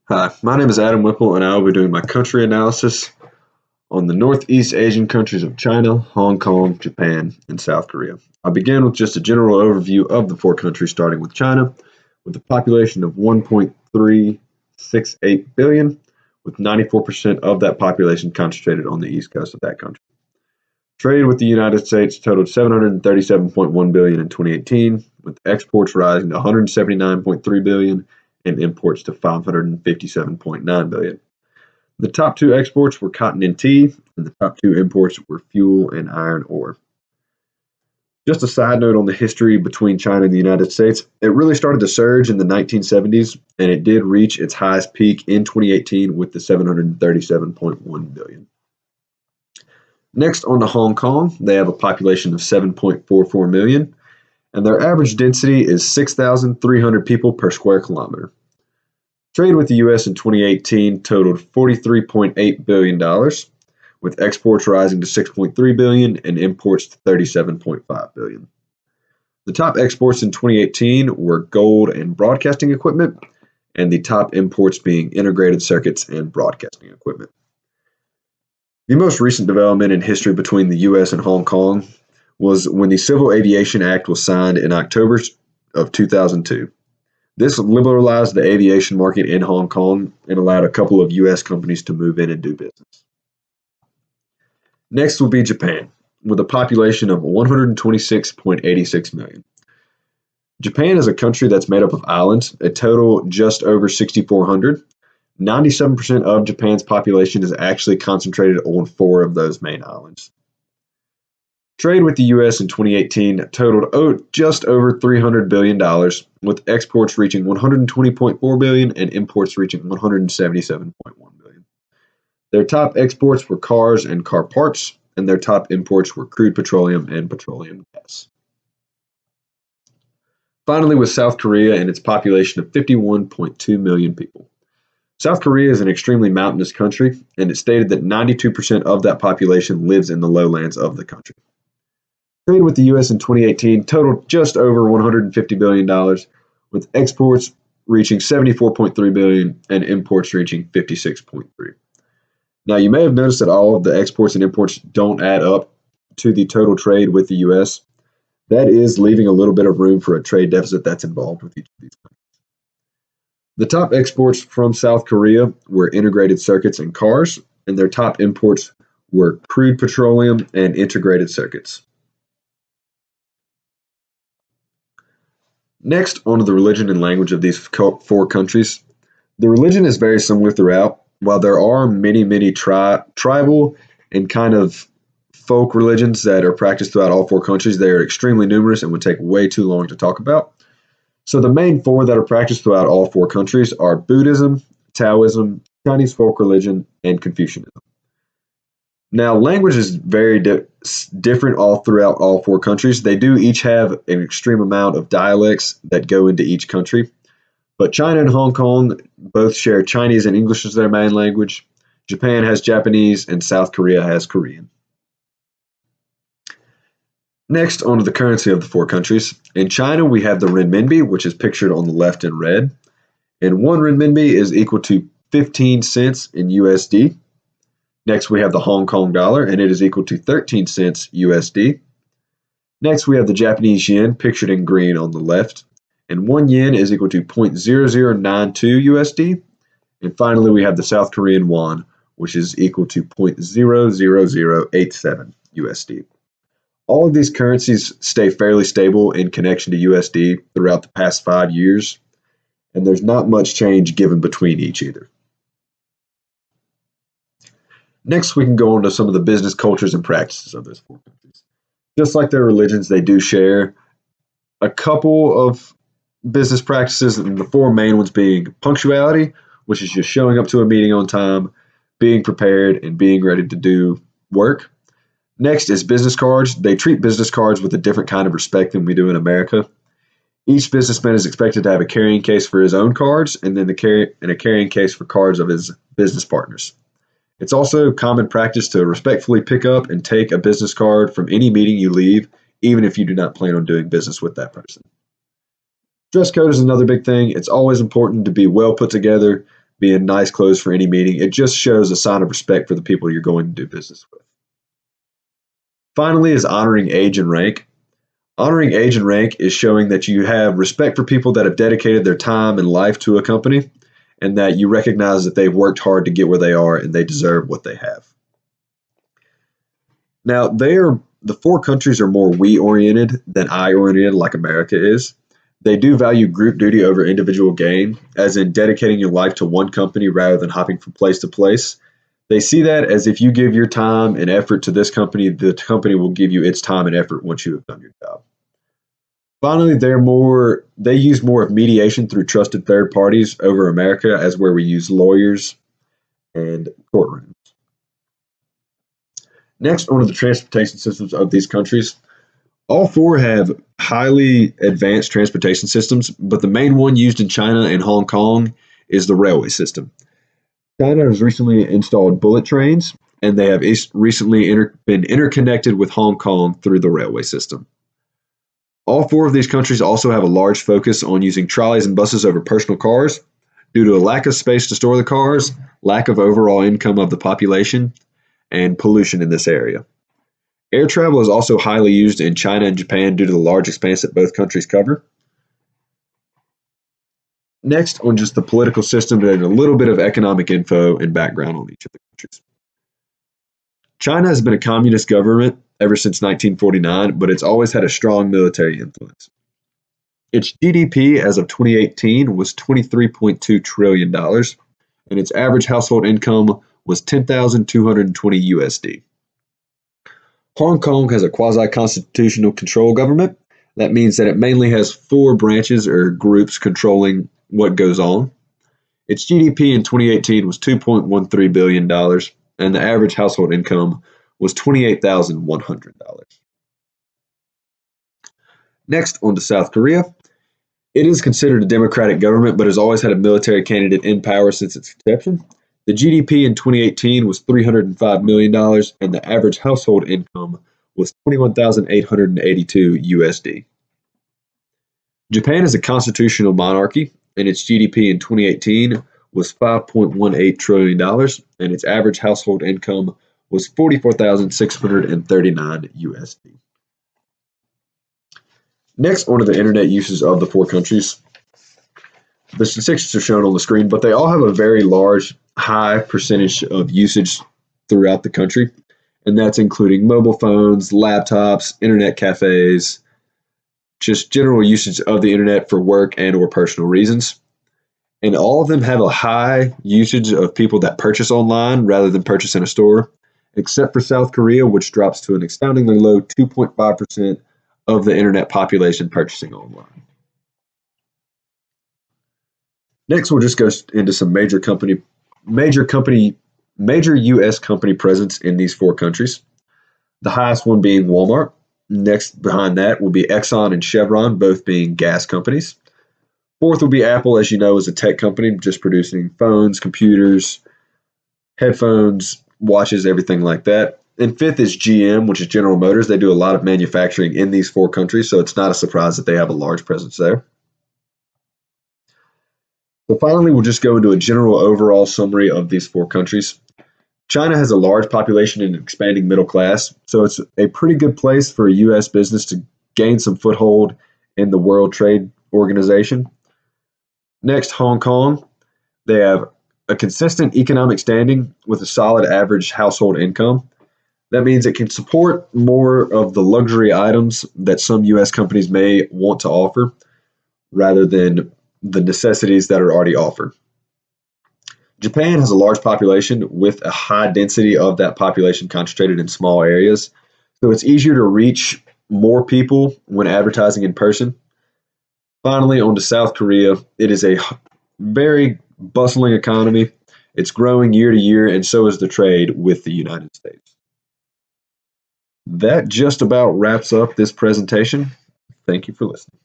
Hi, my name is Adam Whipple, and I will be doing my country analysis on the Northeast Asian countries of China, Hong Kong, Japan, and South Korea. I'll begin with just a general overview of the four countries, starting with China, with a population of 1.368 billion, with 94% of that population concentrated on the east coast of that country. Trade with the United States totaled 737.1 billion in 2018, with exports rising to 179.3 billion and imports to 557.9 billion. The top two exports were cotton and tea, and the top two imports were fuel and iron ore. Just a side note on the history between China and the United States, it really started to surge in the 1970s, and it did reach its highest peak in 2018 with the 737.1 billion. Next, on to Hong Kong, they have a population of 7.44 million, and their average density is 6,300 people per square kilometer. Trade with the U.S. in 2018 totaled $43.8 billion, with exports rising to $6.3 billion and imports to $37.5 billion. The top exports in 2018 were gold and broadcasting equipment, and the top imports being integrated circuits and broadcasting equipment. The most recent development in history between the U.S. and Hong Kong was when the Civil Aviation Act was signed in October of 2002. This liberalized the aviation market in Hong Kong and allowed a couple of U.S. companies to move in and do business. Next will be Japan, with a population of 126.86 million. Japan is a country that's made up of islands, a total just over 6,400. 97% of Japan's population is actually concentrated on 4 of those main islands. Trade with the U.S. in 2018 totaled just over $300 billion, with exports reaching $120.4 billion and imports reaching $177.1 billion. Their top exports were cars and car parts, and their top imports were crude petroleum and petroleum gas. Finally, with South Korea and its population of 51.2 million people. South Korea is an extremely mountainous country, and it's stated that 92% of that population lives in the lowlands of the country. Trade with the U.S. in 2018 totaled just over $150 billion, with exports reaching $74.3 billion and imports reaching $56.3 billion. Now, you may have noticed that all of the exports and imports don't add up to the total trade with the U.S. That is leaving a little bit of room for a trade deficit that's involved with each of these countries. The top exports from South Korea were integrated circuits and cars, and their top imports were crude petroleum and integrated circuits. Next, on to the religion and language of these 4 countries. The religion is very similar throughout. While there are many tribal and kind of folk religions that are practiced throughout all 4 countries, they are extremely numerous and would take way too long to talk about. So the main 4 that are practiced throughout all 4 countries are Buddhism, Taoism, Chinese folk religion, and Confucianism. Now, language is very different all throughout all 4 countries. They do each have an extreme amount of dialects that go into each country. But China and Hong Kong both share Chinese and English as their main language. Japan has Japanese, and South Korea has Korean. Next, on to the currency of the 4 countries. In China, we have the renminbi, which is pictured on the left in red. And 1 renminbi is equal to 15 cents in USD. Next, we have the Hong Kong dollar, and it is equal to 13 cents USD. Next, we have the Japanese yen, pictured in green on the left. And 1 yen is equal to 0.0092 USD. And finally, we have the South Korean won, which is equal to 0.00087 USD. All of these currencies stay fairly stable in connection to USD throughout the past 5 years, and there's not much change given between each either. Next, we can go on to some of the business cultures and practices of those 4 countries. Just like their religions, they do share a couple of business practices, and the 4 main ones being punctuality, which is just showing up to a meeting on time, being prepared, and being ready to do work. Next is business cards. They treat business cards with a different kind of respect than we do in America. Each businessman is expected to have a carrying case for his own cards, and then a carrying case for cards of his business partners. It's also common practice to respectfully pick up and take a business card from any meeting you leave, even if you do not plan on doing business with that person. Dress code is another big thing. It's always important to be well put together, be in nice clothes for any meeting. It just shows a sign of respect for the people you're going to do business with. Finally is honoring age and rank. Honoring age and rank is showing that you have respect for people that have dedicated their time and life to a company, and that you recognize that they've worked hard to get where they are and they deserve what they have. Now, the four countries are more we-oriented than I-oriented like America is. They do value group duty over individual gain, as in dedicating your life to one company rather than hopping from place to place. They see that as if you give your time and effort to this company, the company will give you its time and effort once you have done your job. Finally, they use more of mediation through trusted third parties over America, as where we use lawyers and courtrooms. Next, on to the transportation systems of these countries. All four have highly advanced transportation systems, but the main one used in China and Hong Kong is the railway system. China has recently installed bullet trains, and they have recently been interconnected with Hong Kong through the railway system. All four of these countries also have a large focus on using trolleys and buses over personal cars due to a lack of space to store the cars, lack of overall income of the population, and pollution in this area. Air travel is also highly used in China and Japan due to the large expanse that both countries cover. Next, on just the political system and a little bit of economic info and background on each of the countries. China has been a communist government ever since 1949, but it's always had a strong military influence. Its GDP as of 2018 was $23.2 trillion, and its average household income was $10,220 USD. Hong Kong has a quasi-constitutional control government. That means that it mainly has four branches or groups controlling what goes on. Its GDP in 2018 was $2.13 billion, and the average household income was $28,100. Next, on to South Korea. It is considered a democratic government, but has always had a military candidate in power since its inception. The GDP in 2018 was $305 million, and the average household income was $21,882 USD. Japan is a constitutional monarchy, and its GDP in 2018 was $5.18 trillion, and its average household income was $44,639 USD. Next, on to the internet uses of the four countries. The statistics are shown on the screen, but they all have a very high percentage of usage throughout the country, and that's including mobile phones, laptops, internet cafes, just general usage of the internet for work and or personal reasons. And all of them have a high usage of people that purchase online rather than purchase in a store, except for South Korea, which drops to an astoundingly low 2.5% of the internet population purchasing online. Next, we'll just go into some major U.S. company presence in these four countries. The highest one being Walmart. Next behind that will be Exxon and Chevron, both being gas companies. Fourth will be Apple, as you know, is a tech company just producing phones, computers, headphones, watches, everything like that. And fifth is GM, which is General Motors. They do a lot of manufacturing in these four countries, so it's not a surprise that they have a large presence there. So finally, we'll just go into a general overall summary of these four countries. China has a large population and expanding middle class, so it's a pretty good place for a U.S. business to gain some foothold in the World Trade Organization. Next, Hong Kong. They have a consistent economic standing with a solid average household income. That means it can support more of the luxury items that some U.S. companies may want to offer rather than the necessities that are already offered. Japan has a large population with a high density of that population concentrated in small areas, so it's easier to reach more people when advertising in person. Finally, on to South Korea. It is a very bustling economy. It's growing year to year, and so is the trade with the United States. That just about wraps up this presentation. Thank you for listening.